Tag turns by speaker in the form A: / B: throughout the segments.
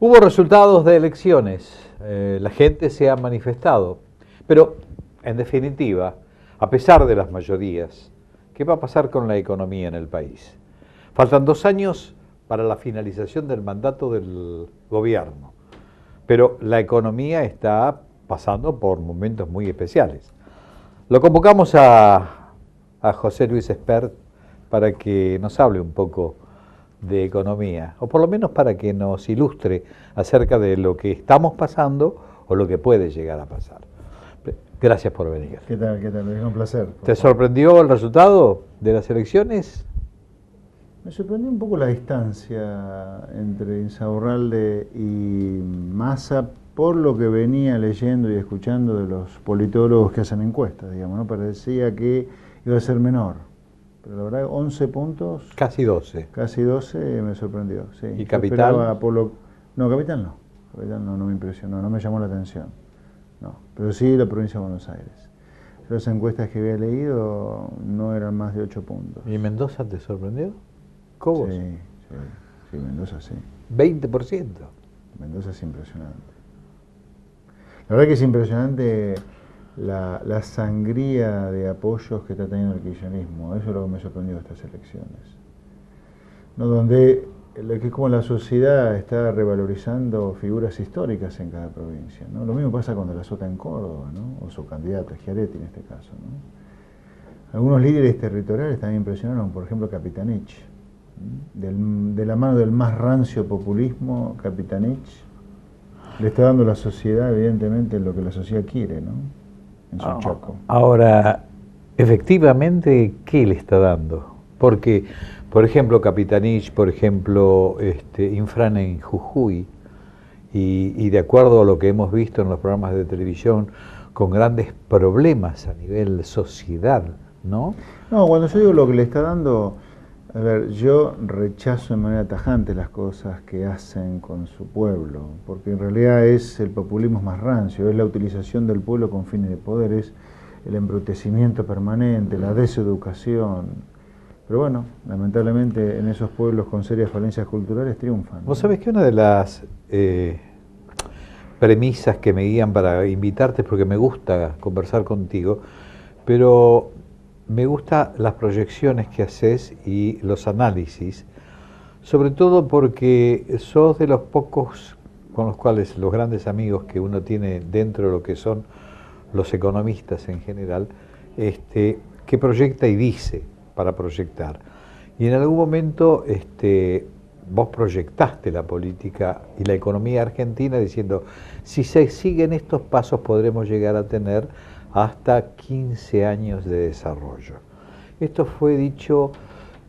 A: Hubo resultados de elecciones, la gente se ha manifestado, pero en definitiva, a pesar de las mayorías, ¿qué va a pasar con la economía en el país? Faltan 2 años para la finalización del mandato del gobierno, pero la economía está pasando por momentos muy especiales. Lo convocamos a José Luis Espert para que nos hable un poco de economía, o por lo menos para que nos ilustre acerca de lo que estamos pasando o lo que puede llegar a pasar. Gracias por venir.
B: ¿Qué tal? ¿Qué tal? Es un placer.
A: ¿Te sorprendió el resultado de las elecciones?
B: Me sorprendió un poco la distancia entre Insaurralde y Massa por lo que venía leyendo y escuchando de los politólogos que hacen encuestas, digamos, ¿no? Parecía que iba a ser menor. Pero la verdad, 11 puntos.
A: Casi 12.
B: Casi 12 me sorprendió, sí.
A: ¿Y Capital?
B: No, Capital no. Capital no me impresionó, no me llamó la atención. No, pero sí la provincia de Buenos Aires. Las encuestas que había leído no eran más de 8 puntos.
A: ¿Y Mendoza te sorprendió? ¿Cobos?
B: Sí, Mendoza sí.
A: 20%.
B: Mendoza es impresionante. La verdad que es impresionante la sangría de apoyos que está teniendo el kirchnerismo. Eso es lo que me sorprendió de estas elecciones. ¿No? Donde que como la sociedad está revalorizando figuras históricas en cada provincia, ¿no? Lo mismo pasa con De la Sota en Córdoba, ¿no? O su candidato, Schiaretti en este caso, ¿no? Algunos líderes territoriales también impresionaron, por ejemplo, Capitanich. De la mano del más rancio populismo, Capitanich le está dando a la sociedad, evidentemente, lo que la sociedad quiere, ¿no? En su Chaco.
A: Ahora, efectivamente, ¿qué le está dando? Porque, por ejemplo, Capitanich, por ejemplo, Infran en Jujuy, y de acuerdo a lo que hemos visto en los programas de televisión, con grandes problemas a nivel sociedad, ¿no?
B: No, cuando yo digo lo que le está dando, a ver, yo rechazo de manera tajante las cosas que hacen con su pueblo, porque en realidad es el populismo más rancio, es la utilización del pueblo con fines de poder, es el embrutecimiento permanente, la deseducación. Pero bueno, lamentablemente en esos pueblos con serias falencias culturales triunfan, ¿no?
A: Vos sabés que una de las premisas que me guían para invitarte es porque me gusta conversar contigo, pero me gustan las proyecciones que haces y los análisis, sobre todo porque sos de los pocos con los cuales los grandes amigos que uno tiene dentro de lo que son los economistas en general, que proyecta y dice para proyectar. Y en algún momento vos proyectaste la política y la economía argentina diciendo, si se siguen estos pasos podremos llegar a tener hasta 15 años de desarrollo. Esto fue dicho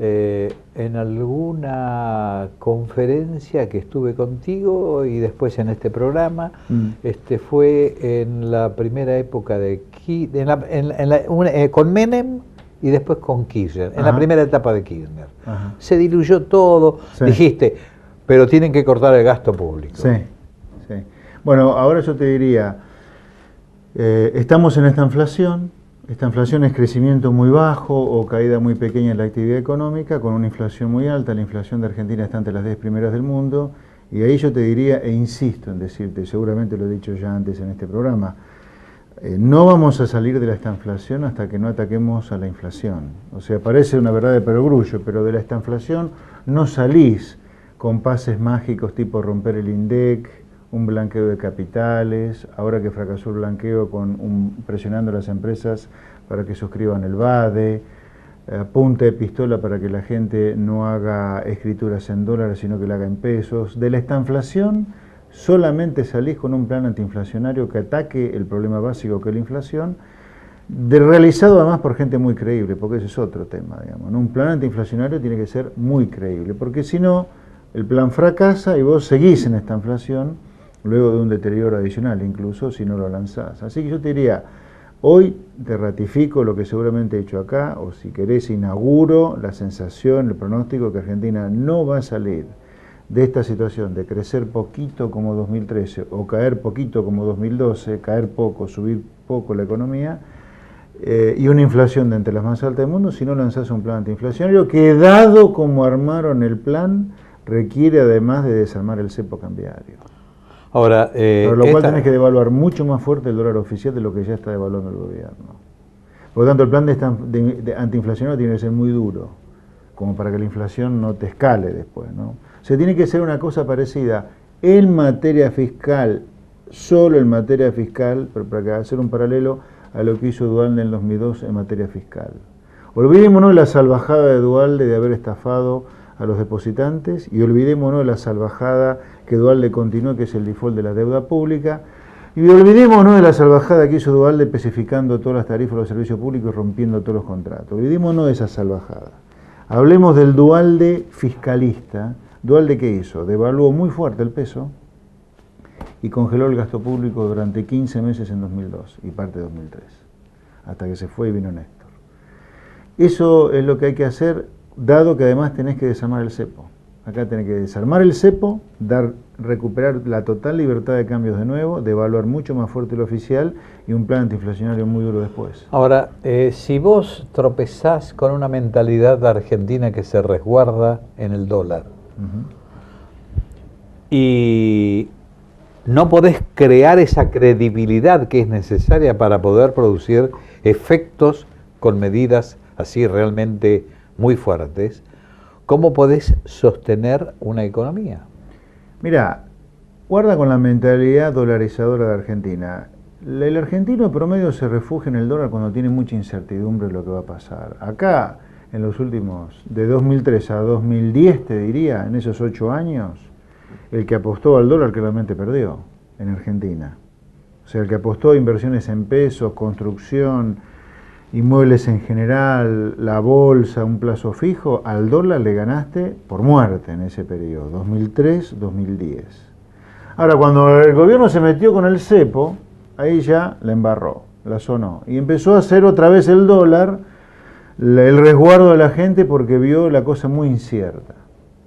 A: en alguna conferencia que estuve contigo y después en este programa. Fue en la primera época de con Menem y después con Kirchner, en la primera etapa de Kirchner. Se diluyó todo, dijiste, pero tienen que cortar el gasto público.
B: Sí. Bueno, ahora yo te diría, estamos en esta inflación es crecimiento muy bajo o caída muy pequeña en la actividad económica, con una inflación muy alta. La inflación de Argentina está entre las 10 primeras del mundo, y ahí yo te diría, e insisto en decirte, seguramente lo he dicho ya antes en este programa, no vamos a salir de la estanflación hasta que no ataquemos a la inflación. O sea, parece una verdad de perogrullo, pero de la estanflación no salís con pases mágicos tipo romper el INDEC, un blanqueo de capitales, ahora que fracasó el blanqueo presionando a las empresas para que suscriban el BADE, punta de pistola para que la gente no haga escrituras en dólares, sino que la haga en pesos. De la estanflación solamente salís con un plan antiinflacionario que ataque el problema básico que es la inflación, realizado además por gente muy creíble, porque ese es otro tema, digamos, ¿no? Un plan antiinflacionario tiene que ser muy creíble, porque si no, el plan fracasa y vos seguís en esta inflación, luego de un deterioro adicional, incluso si no lo lanzás. Así que yo te diría, hoy te ratifico lo que seguramente he hecho acá, o si querés inauguro la sensación, el pronóstico que Argentina no va a salir de esta situación de crecer poquito como 2013 o caer poquito como 2012, caer poco, subir poco la economía, y una inflación de entre las más altas del mundo, si no lanzás un plan antiinflacionario que, dado como armaron el plan, requiere además de desarmar el cepo cambiario.
A: Ahora,
B: Por lo cual tenés que devaluar mucho más fuerte el dólar oficial de lo que ya está devaluando el gobierno. Por lo tanto, el plan de antiinflacionario tiene que ser muy duro, como para que la inflación no te escale después, ¿no? Se tiene que ser una cosa parecida en materia fiscal, solo en materia fiscal, pero para hacer un paralelo a lo que hizo Duhalde en 2002 en materia fiscal. Olvidémonos de la salvajada de Duhalde de haber estafado a los depositantes y olvidémonos de la salvajada que Duhalde continuó, que es el default de la deuda pública, y olvidémonos de la salvajada que hizo Duhalde especificando todas las tarifas de los servicios públicos y rompiendo todos los contratos. Olvidémonos de esa salvajada. Hablemos del Duhalde fiscalista. ¿Duhalde qué hizo? Devaluó muy fuerte el peso y congeló el gasto público durante 15 meses en 2002 y parte de 2003, hasta que se fue y vino Néstor. Eso es lo que hay que hacer, dado que además tenés que desarmar el cepo. Acá tenés que desarmar el cepo, recuperar la total libertad de cambios de nuevo, devaluar mucho más fuerte lo oficial y un plan antiinflacionario muy duro después.
A: Ahora, si vos tropezás con una mentalidad argentina que se resguarda en el dólar y no podés crear esa credibilidad que es necesaria para poder producir efectos con medidas así realmente muy fuertes, ¿cómo podés sostener una economía?
B: Mira, guarda con la mentalidad dolarizadora de Argentina. El argentino promedio se refugia en el dólar cuando tiene mucha incertidumbre de lo que va a pasar. Acá, en los últimos, de 2003 a 2010, te diría, en esos 8 años, el que apostó al dólar claramente perdió en Argentina. O sea, el que apostó a inversiones en pesos, construcción, inmuebles en general, la bolsa, un plazo fijo, al dólar le ganaste por muerte en ese periodo, 2003-2010. Ahora, cuando el gobierno se metió con el cepo, ahí ya la embarró, la sonó, y empezó a hacer otra vez el dólar el resguardo de la gente porque vio la cosa muy incierta.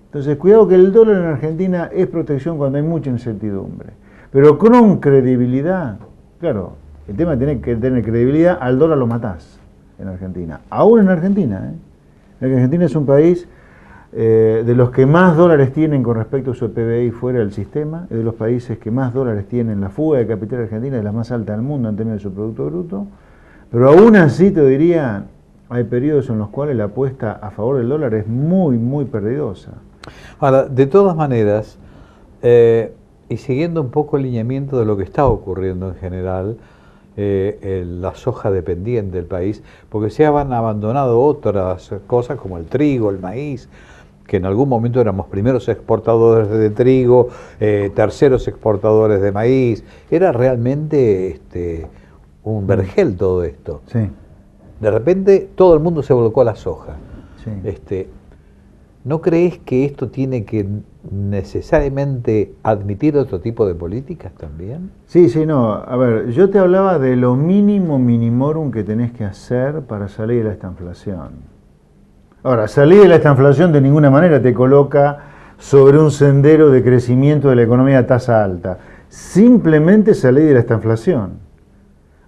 B: Entonces, cuidado que el dólar en Argentina es protección cuando hay mucha incertidumbre, pero con credibilidad. Claro, el tema tiene que tener credibilidad, al dólar lo matás en Argentina. Aún en Argentina, Argentina es un país de los que más dólares tienen con respecto a su PBI fuera del sistema, es de los países que más dólares tienen. La fuga de capital argentina es la más alta del mundo en términos de su Producto Bruto, pero aún así te diría, hay periodos en los cuales la apuesta a favor del dólar es muy, muy perdidosa.
A: Ahora, de todas maneras, y siguiendo un poco el lineamiento de lo que está ocurriendo en general, la soja dependiente del país, porque se han abandonado otras cosas como el trigo, el maíz, que en algún momento éramos primeros exportadores de trigo, terceros exportadores de maíz. Era realmente un vergel todo esto.
B: Sí.
A: De repente todo el mundo se volcó a la soja.
B: Sí.
A: ¿No crees que esto tiene que necesariamente admitir otro tipo de políticas también?
B: Sí, no. A ver, yo te hablaba de lo mínimo minimorum que tenés que hacer para salir de esta inflación. Ahora, salir de esta inflación de ninguna manera te coloca sobre un sendero de crecimiento de la economía a tasa alta. Simplemente salir de esta inflación.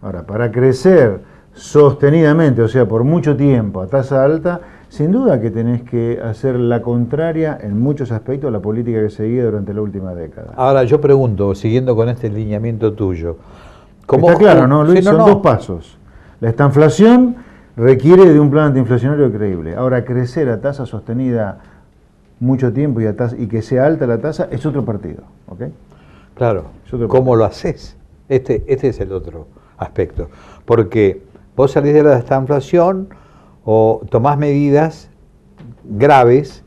B: Ahora, para crecer sostenidamente, o sea, por mucho tiempo a tasa alta, sin duda que tenés que hacer la contraria en muchos aspectos a la política que seguía durante la última década.
A: Ahora yo pregunto, siguiendo con este lineamiento tuyo, ¿cómo?
B: Está claro, ¿no, Luis?
A: Sí,
B: Son dos pasos. La estanflación requiere de un plan antiinflacionario creíble. Ahora, crecer a tasa sostenida mucho tiempo y que sea alta la tasa es otro partido, ¿ok?
A: Claro, ¿cómo lo haces? Este es el otro aspecto. Porque vos salís de la estanflación o tomás medidas graves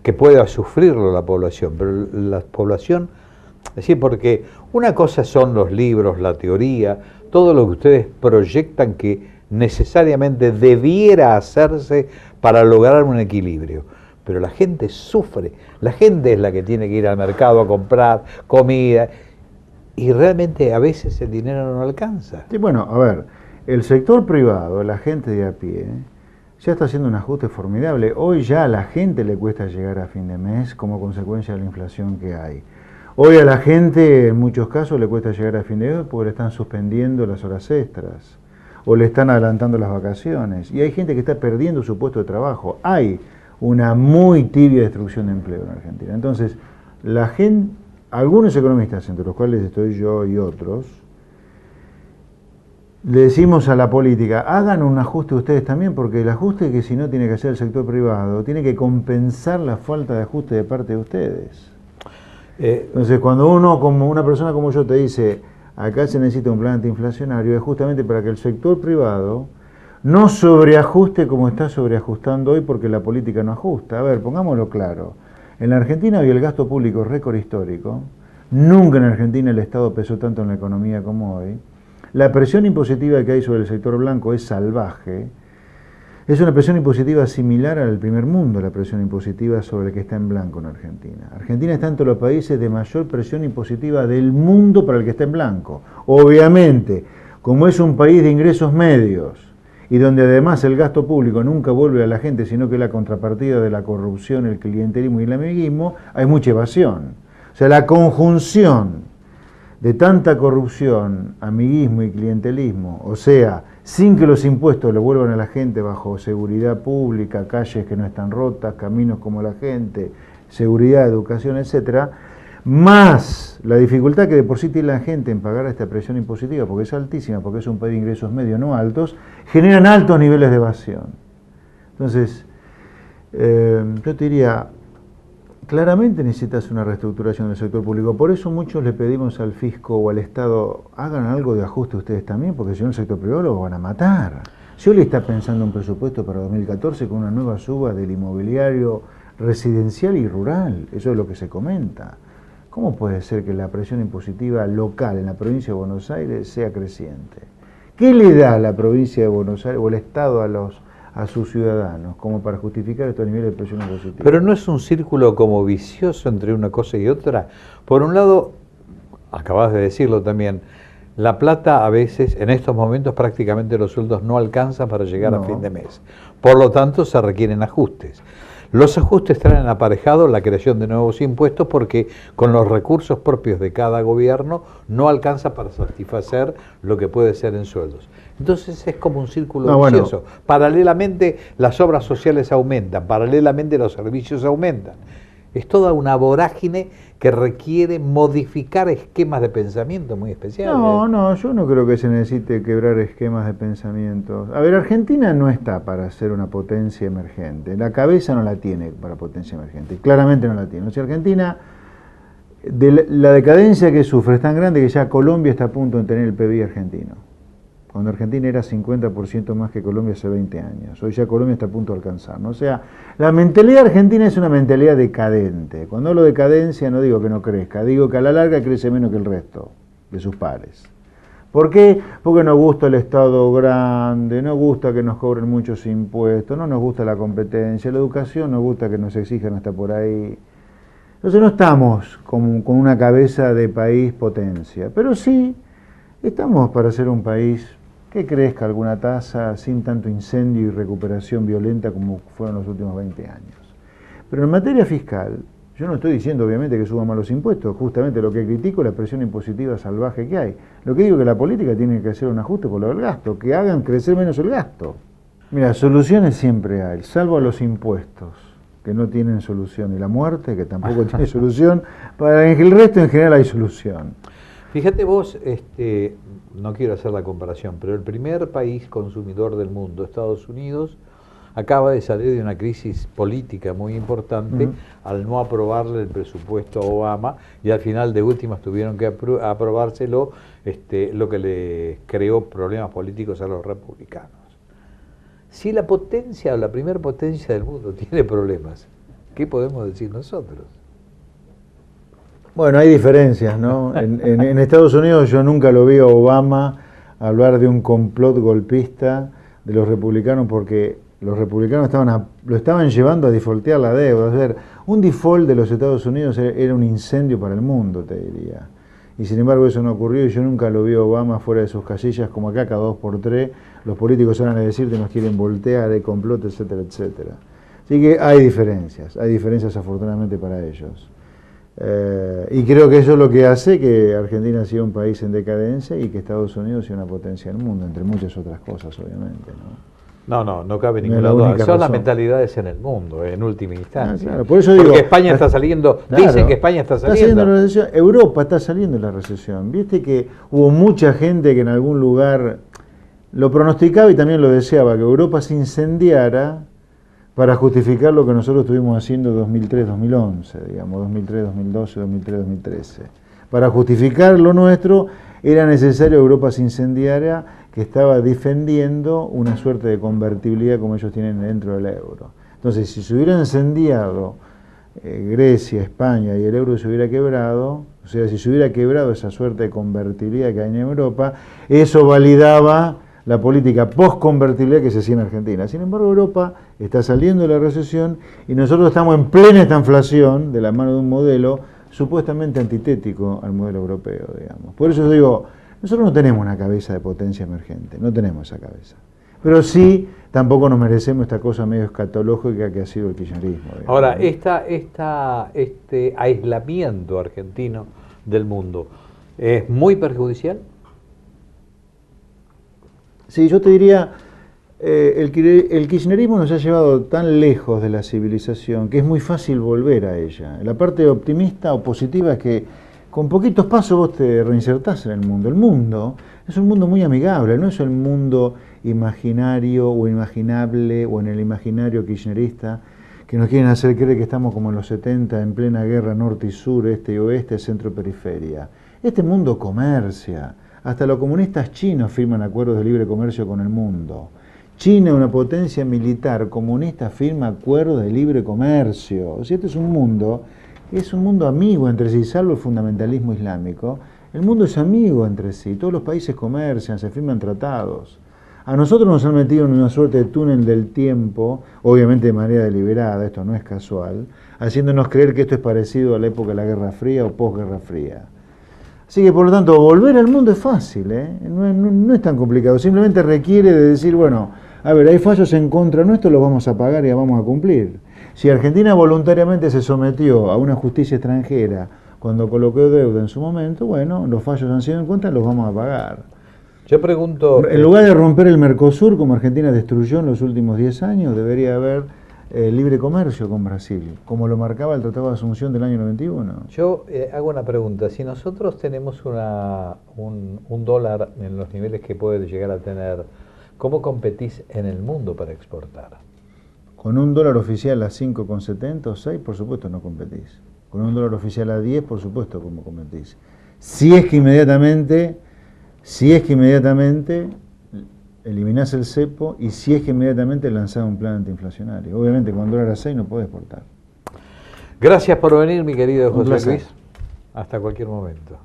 A: que pueda sufrirlo la población, pero la población, es decir, porque una cosa son los libros, la teoría, todo lo que ustedes proyectan que necesariamente debiera hacerse para lograr un equilibrio, pero la gente sufre, la gente es la que tiene que ir al mercado a comprar comida y realmente a veces el dinero no alcanza.
B: Sí, bueno, a ver, el sector privado, la gente de a pie, ya está haciendo un ajuste formidable. Hoy ya a la gente le cuesta llegar a fin de mes como consecuencia de la inflación que hay. Hoy a la gente en muchos casos le cuesta llegar a fin de mes porque le están suspendiendo las horas extras o le están adelantando las vacaciones. Y hay gente que está perdiendo su puesto de trabajo. Hay una muy tibia destrucción de empleo en Argentina. Entonces, la gente, algunos economistas, entre los cuales estoy yo y otros, le decimos a la política, hagan un ajuste ustedes también, porque el ajuste que si no tiene que hacer el sector privado, tiene que compensar la falta de ajuste de parte de ustedes. Entonces, cuando uno, como una persona como yo, te dice, acá se necesita un plan antiinflacionario, es justamente para que el sector privado no sobreajuste como está sobreajustando hoy, porque la política no ajusta. A ver, pongámoslo claro. En la Argentina había el gasto público récord histórico. Nunca en Argentina el Estado pesó tanto en la economía como hoy. La presión impositiva que hay sobre el sector blanco es salvaje. Es una presión impositiva similar al primer mundo, la presión impositiva sobre el que está en blanco en Argentina. Argentina está entre los países de mayor presión impositiva del mundo para el que está en blanco. Obviamente, como es un país de ingresos medios y donde además el gasto público nunca vuelve a la gente, sino que es la contrapartida de la corrupción, el clientelismo y el amiguismo, hay mucha evasión. O sea, la conjunción de tanta corrupción, amiguismo y clientelismo, o sea, sin que los impuestos lo vuelvan a la gente bajo seguridad pública, calles que no están rotas, caminos como la gente, seguridad, educación, etcétera, más la dificultad que de por sí tiene la gente en pagar esta presión impositiva, porque es altísima, porque es un país de ingresos medios, no altos, generan altos niveles de evasión. Entonces, yo te diría, claramente necesitas una reestructuración del sector público. Por eso muchos le pedimos al fisco o al Estado, hagan algo de ajuste ustedes también, porque si no el sector privado lo van a matar. Si hoy le está pensando un presupuesto para 2014 con una nueva suba del inmobiliario residencial y rural, eso es lo que se comenta. ¿Cómo puede ser que la presión impositiva local en la provincia de Buenos Aires sea creciente? ¿Qué le da la provincia de Buenos Aires o el Estado a sus ciudadanos como para justificar estos niveles de presión impositiva?
A: Pero no es un círculo como vicioso entre una cosa y otra. Por un lado, acabas de decirlo también, la plata a veces, en estos momentos prácticamente los sueldos no alcanzan para llegar a fin de mes. Por lo tanto, se requieren ajustes. Los ajustes traen aparejado la creación de nuevos impuestos porque con los recursos propios de cada gobierno no alcanza para satisfacer lo que puede ser en sueldos. Entonces es como un círculo vicioso. Bueno, paralelamente las obras sociales aumentan, paralelamente los servicios aumentan. Es toda una vorágine que requiere modificar esquemas de pensamiento muy especiales.
B: No, yo no creo que se necesite quebrar esquemas de pensamiento. A ver, Argentina no está para ser una potencia emergente. La cabeza no la tiene para potencia emergente. Claramente no la tiene. O sea, Argentina, la decadencia que sufre es tan grande que ya Colombia está a punto de tener el PBI argentino. Cuando Argentina era 50% más que Colombia hace 20 años. Hoy ya Colombia está a punto de alcanzar, ¿no? O sea, la mentalidad argentina es una mentalidad decadente. Cuando hablo de decadencia no digo que no crezca, digo que a la larga crece menos que el resto de sus pares. ¿Por qué? Porque nos gusta el Estado grande, nos gusta que nos cobren muchos impuestos, no nos gusta la competencia, la educación nos gusta que nos exijan hasta por ahí. Entonces no estamos con una cabeza de país potencia, pero sí estamos para ser un país que crezca alguna tasa sin tanto incendio y recuperación violenta como fueron los últimos 20 años. Pero en materia fiscal, yo no estoy diciendo obviamente que suban más los impuestos, justamente lo que critico es la presión impositiva salvaje que hay. Lo que digo es que la política tiene que hacer un ajuste por lo del gasto, que hagan crecer menos el gasto. Mira, soluciones siempre hay, salvo a los impuestos, que no tienen solución, y la muerte, que tampoco tiene solución, para el resto en general hay solución.
A: Fíjate vos, no quiero hacer la comparación, pero el primer país consumidor del mundo, Estados Unidos, acaba de salir de una crisis política muy importante al no aprobarle el presupuesto a Obama y al final de últimas tuvieron que aprobárselo, lo que le creó problemas políticos a los republicanos. Si la potencia o la primera potencia del mundo tiene problemas, ¿qué podemos decir nosotros?
B: Bueno, hay diferencias, ¿no? En Estados Unidos yo nunca lo vi a Obama hablar de un complot golpista de los republicanos porque los republicanos lo estaban llevando a defaultear la deuda. O sea, un default de los Estados Unidos era un incendio para el mundo, te diría. Y sin embargo eso no ocurrió y yo nunca lo vi a Obama fuera de sus casillas, como acá cada 2 por 3 los políticos salen a decirte nos quieren voltear, hay complot, etcétera, etcétera. Así que hay diferencias afortunadamente para ellos. Y creo que eso es lo que hace que Argentina sea un país en decadencia y que Estados Unidos sea una potencia del mundo, entre muchas otras cosas, obviamente, ¿no?
A: No cabe
B: No es
A: ninguna
B: la
A: duda.
B: única
A: Son las
B: razón.
A: mentalidades en el mundo, en última instancia.
B: Claro, por eso
A: Porque
B: digo,
A: España está saliendo,
B: claro,
A: dicen que España está saliendo.
B: de la recesión. Europa está saliendo de la recesión. Viste que hubo mucha gente que en algún lugar lo pronosticaba y también lo deseaba, que Europa se incendiara para justificar lo que nosotros estuvimos haciendo 2003-2011, digamos, 2003-2012, 2003-2013. Para justificar lo nuestro era necesario que Europa se incendiara, que estaba defendiendo una suerte de convertibilidad como ellos tienen dentro del euro. Entonces, si se hubiera incendiado Grecia, España y el euro se hubiera quebrado, o sea, si se hubiera quebrado esa suerte de convertibilidad que hay en Europa, eso validaba la política post-convertibilidad que se hacía en Argentina. Sin embargo, Europa está saliendo de la recesión y nosotros estamos en plena esta inflación de la mano de un modelo supuestamente antitético al modelo europeo, digamos. Por eso digo, nosotros no tenemos una cabeza de potencia emergente, no tenemos esa cabeza. Pero sí, tampoco nos merecemos esta cosa medio escatológica que ha sido el kirchnerismo. Digamos.
A: Ahora, este aislamiento argentino del mundo es muy perjudicial.
B: Sí, yo te diría, el kirchnerismo nos ha llevado tan lejos de la civilización que es muy fácil volver a ella. La parte optimista o positiva es que con poquitos pasos vos te reinsertás en el mundo. El mundo es un mundo muy amigable, no es el mundo imaginario o imaginable o en el imaginario kirchnerista que nos quieren hacer creer que estamos como en los 70 en plena guerra norte y sur, este y oeste, centro-periferia. Este mundo comercia. Hasta los comunistas chinos firman acuerdos de libre comercio con el mundo. China, una potencia militar comunista, firma acuerdos de libre comercio. O sea, este es un mundo amigo entre sí, salvo el fundamentalismo islámico. El mundo es amigo entre sí, todos los países comercian, se firman tratados. A nosotros nos han metido en una suerte de túnel del tiempo, obviamente de manera deliberada, esto no es casual, haciéndonos creer que esto es parecido a la época de la Guerra Fría o posguerra fría. Así que por lo tanto, volver al mundo es fácil, no es tan complicado, simplemente requiere de decir, bueno, a ver, hay fallos en contra nuestro, los vamos a pagar y vamos a cumplir. Si Argentina voluntariamente se sometió a una justicia extranjera cuando colocó deuda en su momento, bueno, los fallos han sido en contra, los vamos a pagar.
A: Yo pregunto...
B: En lugar de romper el Mercosur, como Argentina destruyó en los últimos 10 años, debería haber libre comercio con Brasil, como lo marcaba el Tratado de Asunción del año 91.
A: Yo hago una pregunta. Si nosotros tenemos un dólar en los niveles que puede llegar a tener, ¿cómo competís en el mundo para exportar?
B: Con un dólar oficial a 5,70 o 6, por supuesto no competís. Con un dólar oficial a 10, por supuesto como competís. Si es que inmediatamente eliminás el cepo y si es que inmediatamente lanzás un plan antiinflacionario. Obviamente con dólar a 6 no podés exportar.
A: Gracias por venir, mi querido
B: Un
A: José
B: placer.
A: Luis. Hasta cualquier momento.